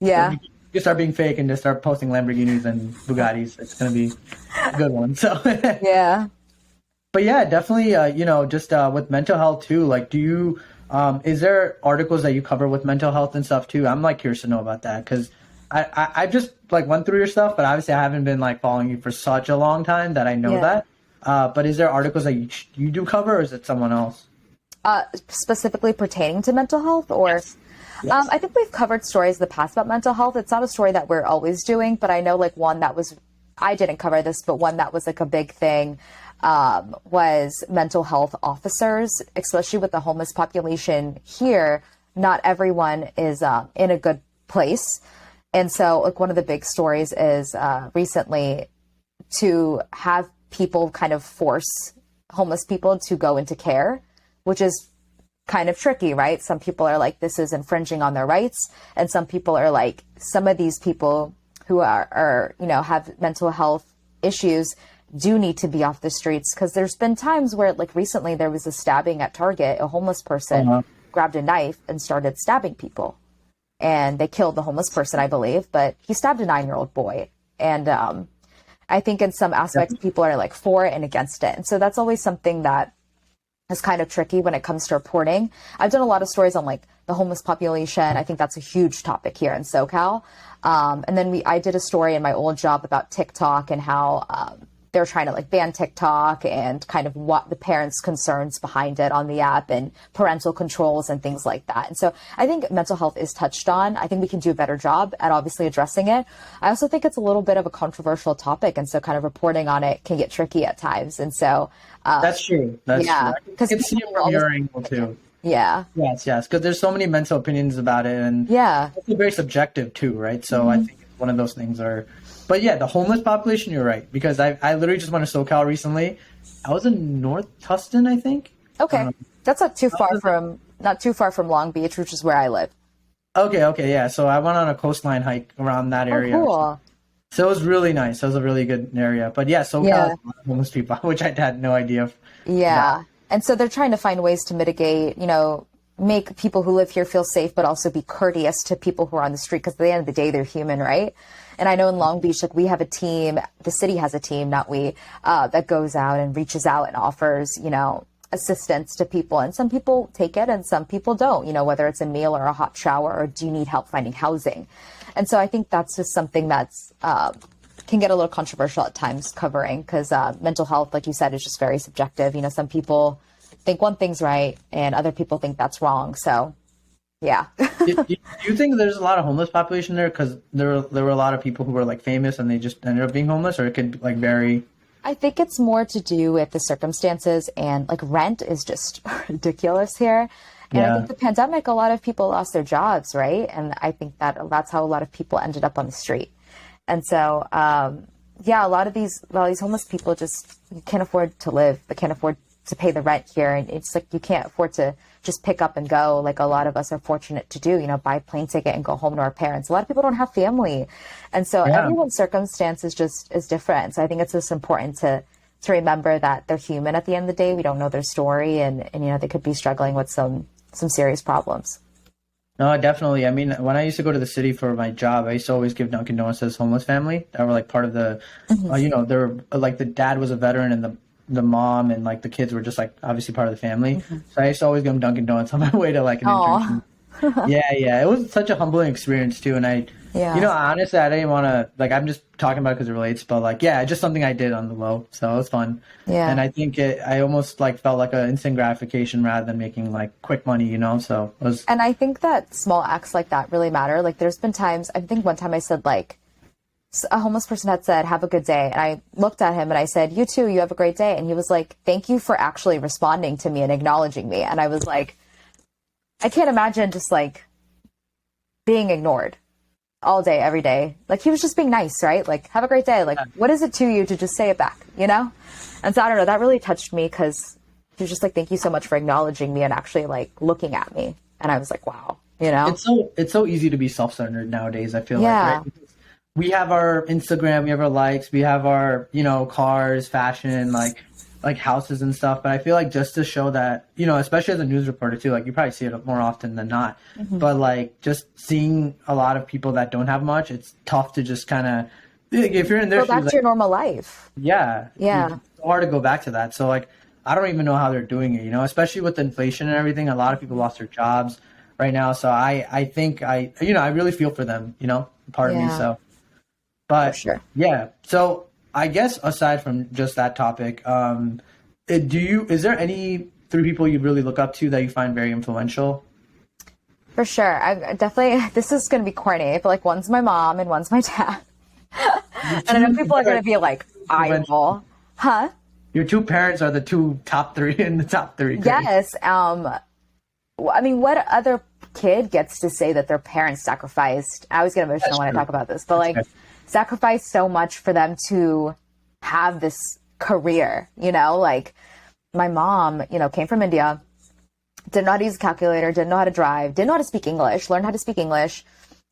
Yeah. So you start being fake and just start posting Lamborghinis and Bugattis. It's gonna be a good one. So yeah. But yeah, definitely, just with mental health too, like do you, is there articles that you cover with mental health and stuff too? I'm like curious to know about that because I just like went through your stuff, but obviously I haven't been like following you for such a long time that I know that. But is there articles that you do cover or is it someone else? Specifically pertaining to mental health or? Yes. Yes. I think we've covered stories in the past about mental health. It's not a story that we're always doing, but I know like one that was, I didn't cover this, but one that was like a big thing was mental health officers, especially with the homeless population here. Not everyone is in a good place. And so like one of the big stories is recently to have people kind of force homeless people to go into care, which is kind of tricky, right? Some people are like, this is infringing on their rights. And some people are like, some of these people who are have mental health issues do need to be off the streets. Because there's been times where like recently there was a stabbing at Target. A homeless person grabbed a knife and started stabbing people. And they killed the homeless person, I believe, but he stabbed a 9-year-old boy. And I think in some aspects, people are like for it and against it. And so that's always something that is kind of tricky when it comes to reporting. I've done a lot of stories on like the homeless population. I think that's a huge topic here in SoCal. And then I did a story in my old job about TikTok and how they're trying to like ban TikTok and kind of what the parents' concerns behind it on the app and parental controls and things like that. And so I think mental health is touched on. I think we can do a better job at obviously addressing it. I also think it's a little bit of a controversial topic. And so kind of reporting on it can get tricky at times. And so that's true. That's true. Because it's from your angle too. Yeah. Yes. Because there's so many mental opinions about it. And it's very subjective too, right? So I think it's one of those things are. But yeah, the homeless population, you're right. Because I literally just went to SoCal recently. I was in North Tustin, I think. Okay. That's not too far from Long Beach, which is where I live. Okay, yeah. So I went on a coastline hike around that area. Oh, cool. So it was really nice. It was a really good area. But yeah, SoCal has homeless people, which I had no idea of. Yeah. And so they're trying to find ways to mitigate, make people who live here feel safe, but also be courteous to people who are on the street. Because at the end of the day, they're human, right? And I know in Long Beach, like we have a team, the city has a team, not we, that goes out and reaches out and offers, assistance to people. And some people take it and some people don't, whether it's a meal or a hot shower or do you need help finding housing? And so I think that's just something that's can get a little controversial at times covering because mental health, like you said, is just very subjective. Some people think one thing's right and other people think that's wrong. So yeah. do you think there's a lot of homeless population there because there were a lot of people who were like famous and they just ended up being homeless, or it could like vary? I think it's more to do with the circumstances, and like rent is just ridiculous here. And I think the pandemic, a lot of people lost their jobs, right? And I think that's how a lot of people ended up on the street. And so, a lot of these homeless people just can't afford to live. They can't afford to pay the rent here. And it's like you can't afford to just pick up and go like a lot of us are fortunate to do, buy a plane ticket and go home to our parents. A lot of people don't have family. And so everyone's circumstance is different. So I think it's just important to remember that they're human at the end of the day. We don't know their story and they could be struggling with some some serious problems. No, definitely. I mean, when I used to go to the city for my job, I used to always give Dunkin' Donuts to this homeless family that were like part of the, you know, they were like the dad was a veteran and the mom and like the kids were just like obviously part of the family. So I used to always give them Dunkin' Donuts on my way to like an Oh, internship. Yeah, yeah. It was such a humbling experience too. And you know, yeah. honestly, I didn't want to, like, I'm just talking about it because it relates, but like, yeah, just something I did on the low. So it was fun. And Yeah. I think I almost like felt like an instant gratification rather than making like quick money, you know? So it was, And I think that small acts like that really matter. Like there's been times, I think one time I said like, a homeless person had said, have a good day. And I looked at him and I said, you too, you have a great day. And he was like, thank you for actually responding to me and acknowledging me. And I was like, I can't imagine just like being ignored all day, every day. Like he was just being nice, right? Like, have a great day. Like, what is it to you to just say it back, you know? And so I don't know, that really touched me because he was just like, thank you so much for acknowledging me and actually like looking at me. And I was like, wow, you know? it's so easy to be self-centered nowadays, I feel Yeah. like, right? We have our Instagram, we have our likes, we have our, you know, cars, fashion, like houses and stuff. But I feel like just to show that, you know, especially as a news reporter too, like you probably see it more often than not. But like just seeing a lot of people that don't have much, it's tough to just kind of, if you're in their Go back shoes, to your like, normal life. yeah, Yeah. it's hard to go back to that. So like, I don't even know how they're doing it, you know, especially with inflation and everything. A lot of people lost their jobs right now. So I think you know, I really feel for them, you know, part of me. Yeah, So. for But sure. yeah, so I guess aside from just that topic, is there any three people you really look up to that you find very influential? For sure. I definitely, this is going to be corny, but like one's my mom and one's my dad. And I know people are going to be like, eyeball. Huh? Your two parents are the two top three in the top three. Great. Yes. I mean, what other kid gets to say that their parents sacrificed? I always get emotional That's when I true. talk about this, but like That's sacrificed so much for them to have this career, you know, like my mom, you know, came from India, didn't know how to use a calculator, didn't know how to drive, didn't know how to speak English, learned how to speak English,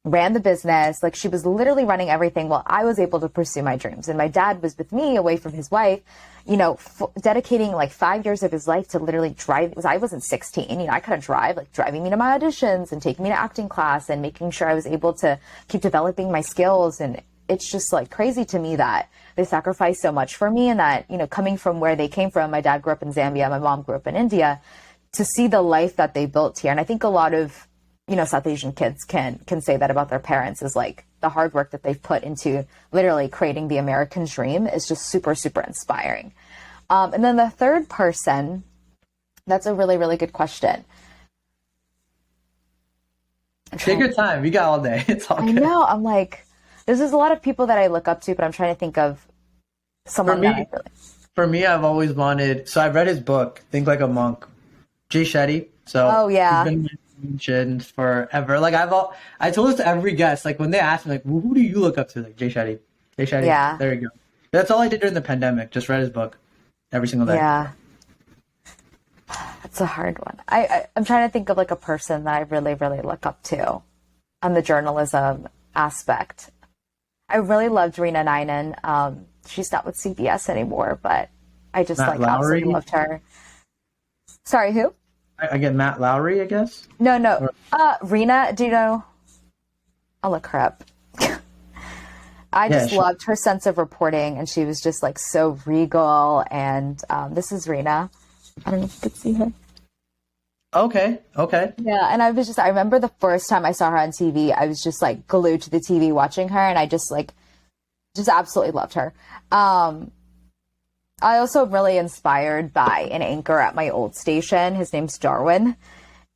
ran the business. Like she was literally running everything while I was able to pursue my dreams. And my dad was with me away from his wife, you know, dedicating like 5 years of his life to literally drive. I wasn't 16, you know, I couldn't drive, like driving me to my auditions and taking me to acting class and making sure I was able to keep developing my skills. And it's just like crazy to me that they sacrificed so much for me and that, you know, coming from where they came from, my dad grew up in Zambia, my mom grew up in India, to see the life that they built here. And I think a lot of, you know, South Asian kids can say that about their parents is like the hard work that they've put into literally creating the American dream is just super, super inspiring. And then the third person, that's a really, really good question. Take your time. You got all day. It's all I good. know. I'm like, there's a lot of people that I look up to, but I'm trying to think of someone that I really. For me, I've always wanted. So I've read his book, Think Like a Monk, Jay Shetty. So Oh, yeah. he's been mentioned forever. Like I told this to every guest. Like when they asked me, like, well, who do you look up to? Like Jay Shetty. Jay Shetty. Yeah. There you go. That's all I did during the pandemic. Just read his book every single day. Yeah. That's a hard one. I'm trying to think of like a person that I really, really look up to on the journalism aspect. I really loved Rena Ninen. She's not with CBS anymore, but I just Matt like Lowry? absolutely loved her. Sorry, who? I get Matt Lowry, I guess. No. Rena, do you know? I'll look her up. I just sure. loved her sense of reporting, and she was just like so regal. And this is Rena. I don't know if you could see her. Okay. Yeah, and I remember the first time I saw her on TV, I was just like glued to the TV watching her, and I just absolutely loved her. I also really inspired by an anchor at my old station. His name's Darwin.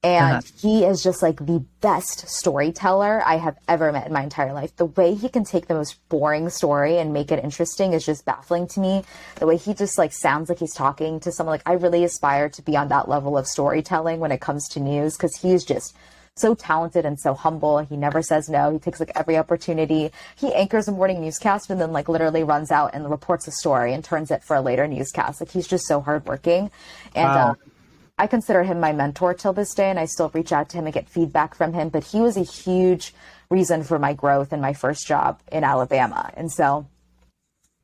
And he is just like the best storyteller I have ever met in my entire life. The way he can take the most boring story and make it interesting is just baffling to me. The way he just like sounds like he's talking to someone, like I really aspire to be on that level of storytelling when it comes to news, because he's just so talented and so humble. He never says no. He takes like every opportunity. He anchors a morning newscast and then like literally runs out and reports a story and turns it for a later newscast. Like he's just so hardworking. And Wow. I consider him my mentor till this day, and I still reach out to him and get feedback from him. But he was a huge reason for my growth in my first job in Alabama. And so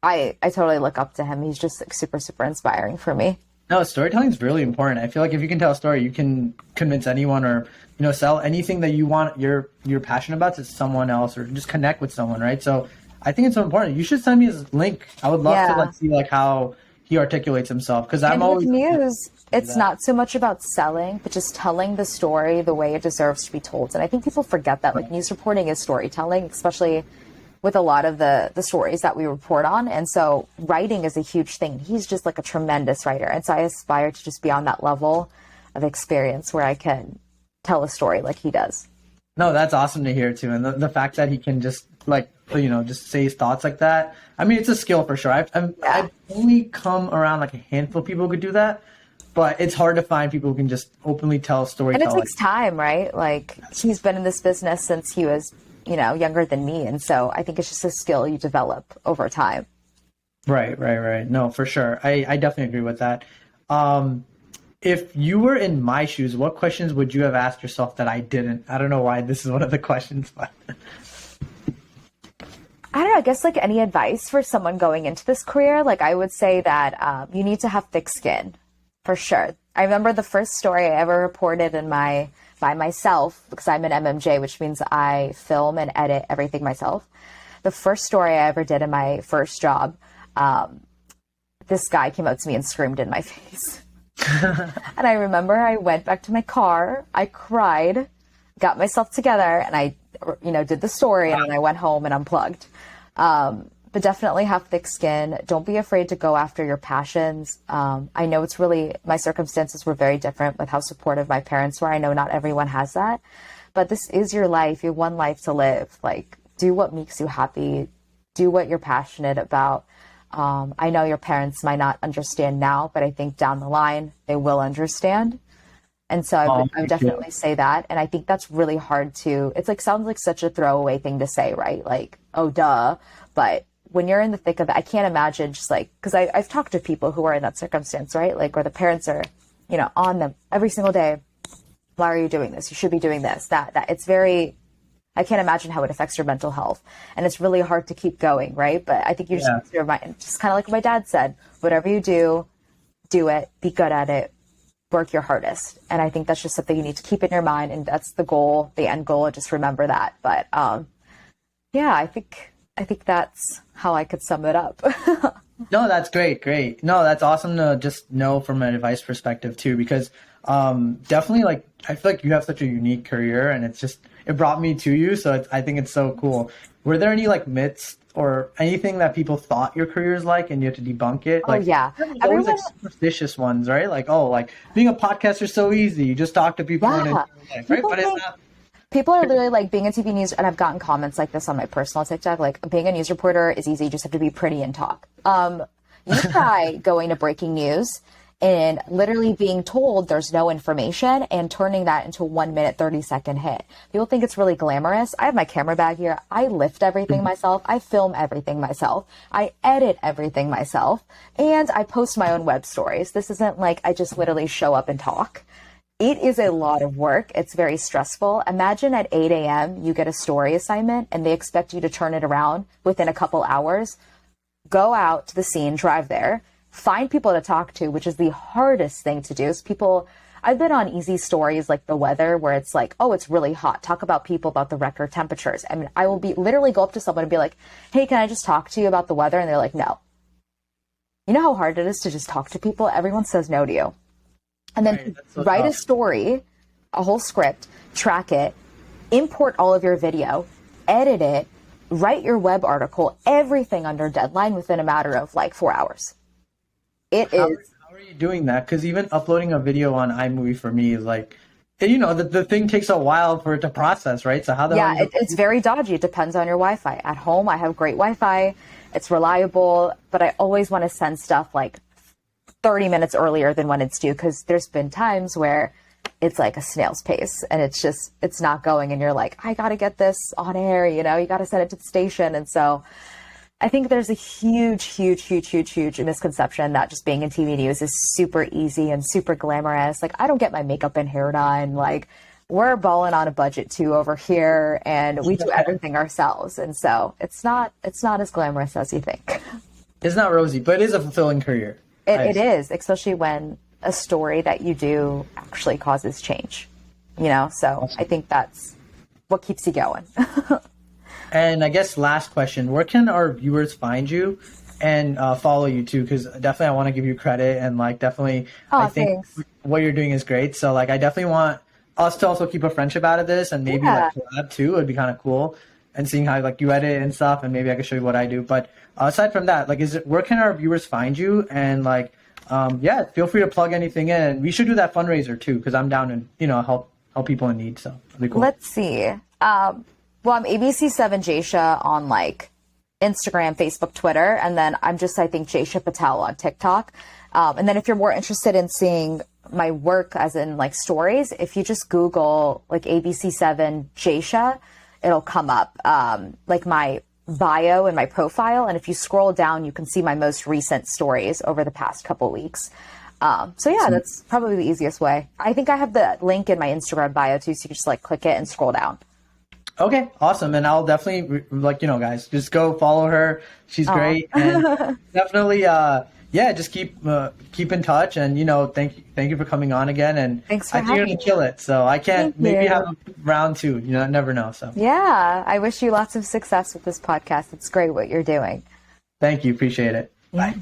I totally look up to him. He's just like super, super inspiring for me. No, storytelling is really important. I feel like if you can tell a story, you can convince anyone, or sell anything that you want, you're passionate about, to someone else, or just connect with someone, right? So I think it's so important. You should send me his link. I would love to Yeah. like see like how he articulates himself, because I'm And with always news, do it's that. not so much about selling, but just telling the story the way it deserves to be told. And I think people forget that like news reporting is storytelling, especially with a lot of the stories that we report on. And so writing is a huge thing. He's just like a tremendous writer. And so I aspire to just be on that level of experience where I can tell a story like he does. No, that's awesome to hear too, and the fact that he can just like just say his thoughts like that. I mean, it's a skill for sure. Yeah. I've only come around like a handful of people who could do that, but it's hard to find people who can just openly tell a story. And it takes time, right? Like he's been in this business since he was, younger than me. And so I think it's just a skill you develop over time. Right. No, for sure. I definitely agree with that. If you were in my shoes, what questions would you have asked yourself that I didn't? I don't know why this is one of the questions, but I don't know, I guess like any advice for someone going into this career, like I would say that you need to have thick skin for sure. I remember the first story I ever reported by myself, because I'm an MMJ, which means I film and edit everything myself. The first story I ever did in my first job, this guy came up to me and screamed in my face. And I remember I went back to my car, I cried, got myself together, and I, did the story, and then I went home and unplugged. But definitely have thick skin. Don't be afraid to go after your passions. I know my circumstances were very different with how supportive my parents were. I know not everyone has that, but this is your life. You have one life to live. Like, do what makes you happy. Do what you're passionate about. I know your parents might not understand now, but I think down the line they will understand. And so I would definitely say that. And I think that's really hard it's like, sounds like such a throwaway thing to say, right? Like, oh, duh. But when you're in the thick of it, I can't imagine just like, because I've talked to people who are in that circumstance, right? Like, where the parents are, on them every single day. Why are you doing this? You should be doing this, that. It's very, I can't imagine how it affects your mental health. And it's really hard to keep going, right? But I think you just have to remind, just kind of like what my dad said, whatever you do it, be good at it, work your hardest. And I think that's just something you need to keep in your mind. And that's the goal, the end goal. Just remember that. But yeah, I think that's how I could sum it up. No, that's great. No, that's awesome to just know from an advice perspective too, because definitely like I feel like you have such a unique career, and it brought me to you, so I think it's so cool. Were there any like myths or anything that people thought your career is like, and you have to debunk it? Like, Yeah. there's always like superstitious ones, right? Like, oh, like being a podcaster is so easy. You just talk to people and enjoy life, right? But it's not. People are literally like, being a TV news, and I've gotten comments like this on my personal TikTok, like, being a news reporter is easy, you just have to be pretty and talk. You try going to breaking news and literally being told there's no information and turning that into a 1 minute, 30-second hit. People think it's really glamorous. I have my camera bag here. I lift everything myself. I film everything myself. I edit everything myself. And I post my own web stories. This isn't like I just literally show up and talk. It is a lot of work. It's very stressful. Imagine at 8 a.m. you get a story assignment and they expect you to turn it around within a couple hours. Go out to the scene, drive there, find people to talk to, which is the hardest thing to do. I've been on easy stories like the weather, where it's like, oh, it's really hot. Talk about people about the record temperatures. I mean, I will literally go up to someone and be like, hey, can I just talk to you about the weather? And they're like, no. You know how hard it is to just talk to people? Everyone says no to you. And then write a story, a whole script, track it, import all of your video, edit it, write your web article, everything under deadline within a matter of like 4 hours. How are you doing that? Because even uploading a video on iMovie for me is like, the thing takes a while for it to process, right? So it's very dodgy. It depends on your Wi-Fi. At home, I have great Wi-Fi. It's reliable, but I always want to send stuff like 30 minutes earlier than when it's due, because there's been times where it's like a snail's pace and it's not going, and you're like, I got to get this on air, you got to send it to the station. And so I think there's a huge misconception that just being in TV news is super easy and super glamorous. Like, I don't get my makeup and hair done. Like, we're balling on a budget too over here, and we do everything ourselves. And so it's not as glamorous as you think. It's not rosy, but it is a fulfilling career. It is, especially when a story that you do actually causes change, you know? So Awesome. I think that's what keeps you going. And I guess last question, where can our viewers find you and follow you too? Because definitely I want to give you credit and like definitely I think Thanks. what you're doing is great. So like I definitely want us to also keep a friendship out of this and maybe Yeah. like collab too. It'd be kind of cool and seeing how like you edit and stuff and maybe I can show you what I do. But aside from that, like where can our viewers find you? And like yeah, feel free to plug anything in. We should do that fundraiser too because I'm down and help people in need. So it'd be cool. Let's see. Well, I'm ABC7 Jaysha on like Instagram, Facebook, Twitter, and then I'm just, I think, Jaysha Patel on TikTok. And then if you're more interested in seeing my work as in like stories, if you just Google like ABC7 Jaysha, it'll come up like my bio and my profile. And if you scroll down, you can see my most recent stories over the past couple weeks. So yeah, that's probably the easiest way. I think I have the link in my Instagram bio too, so you can just like click it and scroll down. Okay, awesome. And I'll definitely guys, just go follow her. She's great, and definitely, yeah, just keep in touch. And thank you for coming on again. And Thanks for I think you're having gonna kill it. So I can't Thank maybe you. have a round two. Never know. So Yeah, I wish you lots of success with this podcast. It's great what you're doing. thank you, appreciate it. Bye.